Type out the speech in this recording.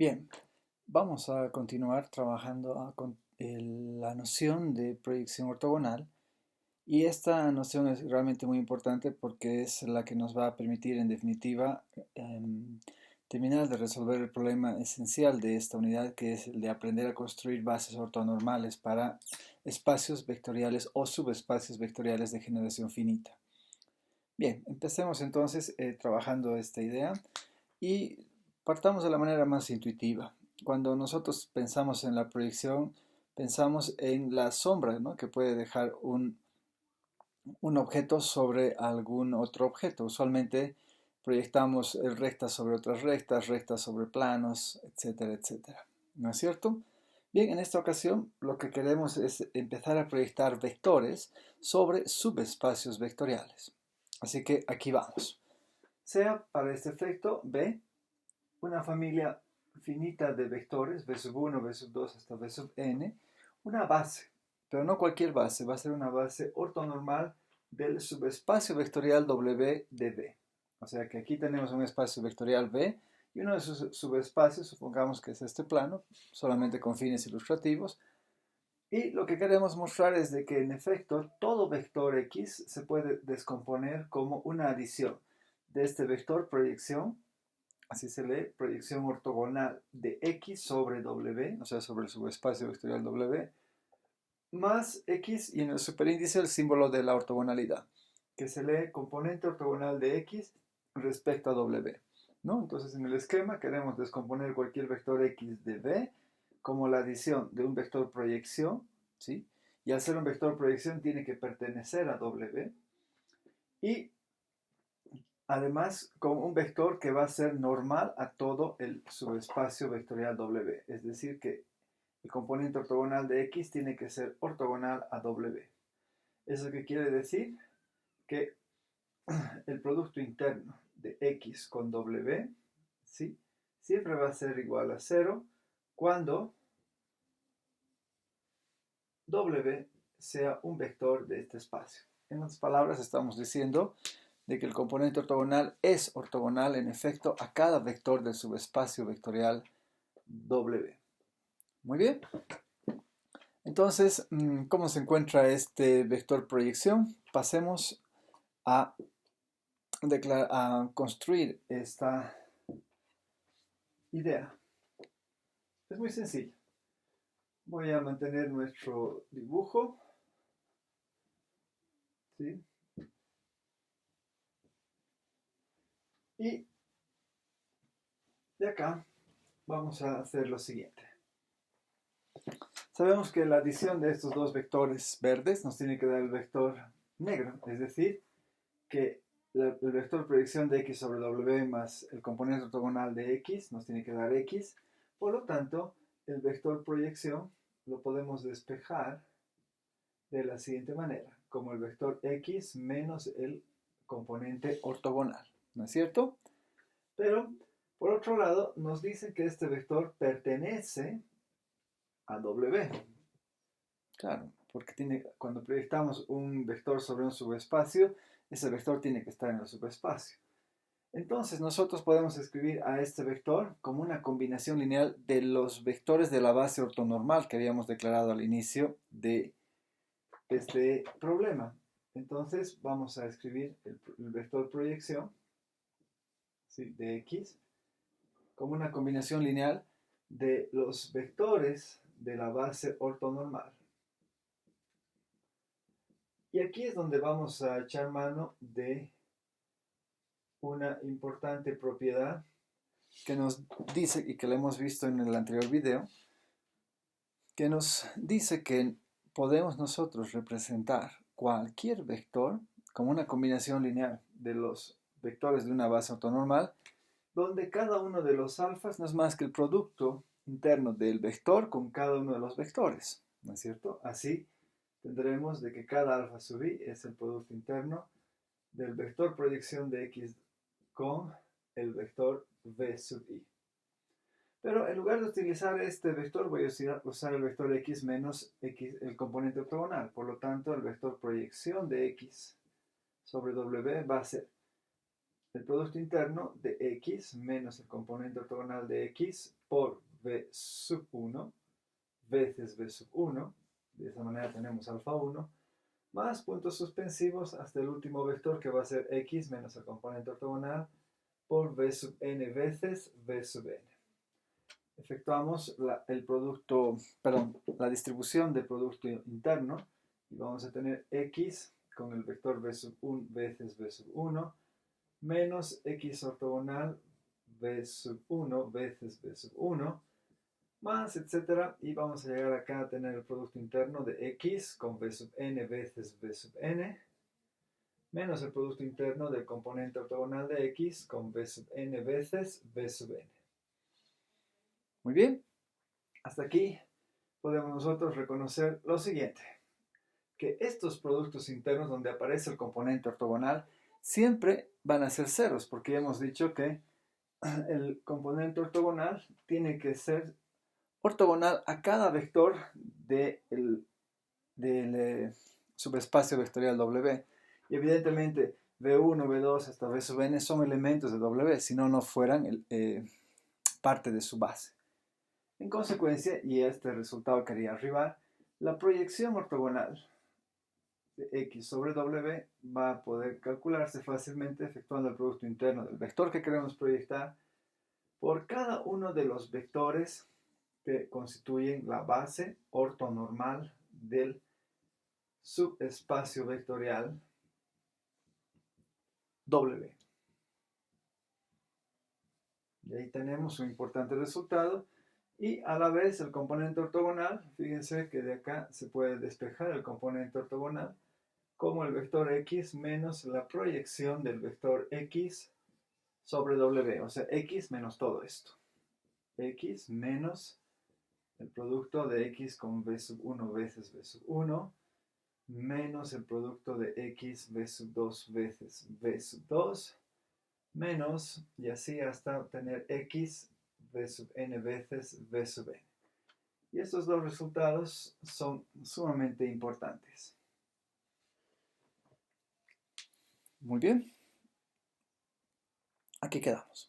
Bien, vamos a continuar trabajando con la noción de proyección ortogonal y esta noción es realmente muy importante porque es la que nos va a permitir en definitiva terminar de resolver el problema esencial de esta unidad, que es el de aprender a construir bases ortonormales para espacios vectoriales o subespacios vectoriales de generación finita. Bien, empecemos entonces trabajando esta idea y partamos de la manera más intuitiva. Cuando nosotros pensamos en la proyección, pensamos en la sombra, ¿no?, que puede dejar un objeto sobre algún otro objeto. Usualmente proyectamos rectas sobre otras rectas, rectas sobre planos, etcétera, etcétera. ¿No es cierto? Bien, en esta ocasión lo que queremos es empezar a proyectar vectores sobre subespacios vectoriales. Así que aquí vamos. Sea para este efecto B una familia finita de vectores, v sub 1, v sub 2 hasta v sub n, una base, pero no cualquier base, va a ser una base ortonormal del subespacio vectorial W de V. O sea que aquí tenemos un espacio vectorial V y uno de sus subespacios, supongamos que es este plano, solamente con fines ilustrativos, y lo que queremos mostrar es de que en efecto todo vector X se puede descomponer como una adición de este vector proyección. Así se lee, proyección ortogonal de X sobre W, o sea, sobre el subespacio vectorial W, más X y en el superíndice el símbolo de la ortogonalidad, que se lee componente ortogonal de X respecto a W, ¿no? Entonces, en el esquema queremos descomponer cualquier vector X de V como la adición de un vector proyección, ¿sí? Y al ser un vector proyección tiene que pertenecer a W, y además con un vector que va a ser normal a todo el subespacio vectorial W. Es decir, que el componente ortogonal de X tiene que ser ortogonal a W. ¿Eso qué quiere decir? Que el producto interno de X con W, ¿sí?, siempre va a ser igual a 0 cuando W sea un vector de este espacio. En otras palabras, estamos diciendo de que el componente ortogonal es ortogonal en efecto a cada vector del subespacio vectorial W. Muy bien. Entonces, ¿cómo se encuentra este vector proyección? Pasemos a, a construir esta idea. Es muy sencillo. Voy a mantener nuestro dibujo, ¿sí? Y de acá vamos a hacer lo siguiente. Sabemos que la adición de estos dos vectores verdes nos tiene que dar el vector negro, es decir, que el vector proyección de X sobre W más el componente ortogonal de X nos tiene que dar X. Por lo tanto, el vector proyección lo podemos despejar de la siguiente manera, como el vector X menos el componente ortogonal, ¿no es cierto? Pero, por otro lado, nos dice que este vector pertenece a W. Claro, porque cuando proyectamos un vector sobre un subespacio, ese vector tiene que estar en el subespacio. Entonces nosotros podemos escribir a este vector como una combinación lineal de los vectores de la base ortonormal que habíamos declarado al inicio de este problema. Entonces vamos a escribir el vector proyección, ¿sí?, de X como una combinación lineal de los vectores de la base ortonormal. Y aquí es donde vamos a echar mano de una importante propiedad que nos dice, y que la hemos visto en el anterior video, que nos dice que podemos nosotros representar cualquier vector como una combinación lineal de los vectores de una base ortonormal, donde cada uno de los alfas no es más que el producto interno del vector con cada uno de los vectores, ¿no es cierto? Así tendremos de que cada alfa sub i es el producto interno del vector proyección de X con el vector v sub i. Pero en lugar de utilizar este vector, voy a usar el vector X menos X, el componente ortogonal. Por lo tanto, el vector proyección de X sobre W va a ser el producto interno de x menos el componente ortogonal de x por v sub 1 veces v sub 1, de esa manera tenemos alfa 1, más puntos suspensivos hasta el último vector que va a ser x menos el componente ortogonal por v sub n veces v sub n. Efectuamos la distribución del producto interno y vamos a tener x con el vector v sub 1 veces v sub 1 menos x ortogonal v sub 1 veces v sub 1 más, etcétera, y vamos a llegar acá a tener el producto interno de x con v sub n veces v sub n menos el producto interno del componente ortogonal de x con v sub n veces v sub n. Muy bien, hasta aquí podemos nosotros reconocer lo siguiente, que estos productos internos donde aparece el componente ortogonal siempre van a ser ceros, porque ya hemos dicho que el componente ortogonal tiene que ser ortogonal a cada vector del subespacio vectorial W. Y evidentemente V1, V2 hasta V sub n son elementos de W, si no, no fueran parte de su base. En consecuencia, y este resultado quería arribar, la proyección ortogonal de x sobre W va a poder calcularse fácilmente efectuando el producto interno del vector que queremos proyectar por cada uno de los vectores que constituyen la base ortonormal del subespacio vectorial W. Y ahí tenemos un importante resultado. Y a la vez el componente ortogonal, fíjense que de acá se puede despejar el componente ortogonal como el vector x menos la proyección del vector x sobre W, o sea, x menos todo esto. X menos el producto de x con v sub 1 veces v sub 1 menos el producto de x v sub 2 veces v sub 2 menos, y así hasta obtener x v sub n veces v sub n. Y estos dos resultados son sumamente importantes. Muy bien. Aquí quedamos.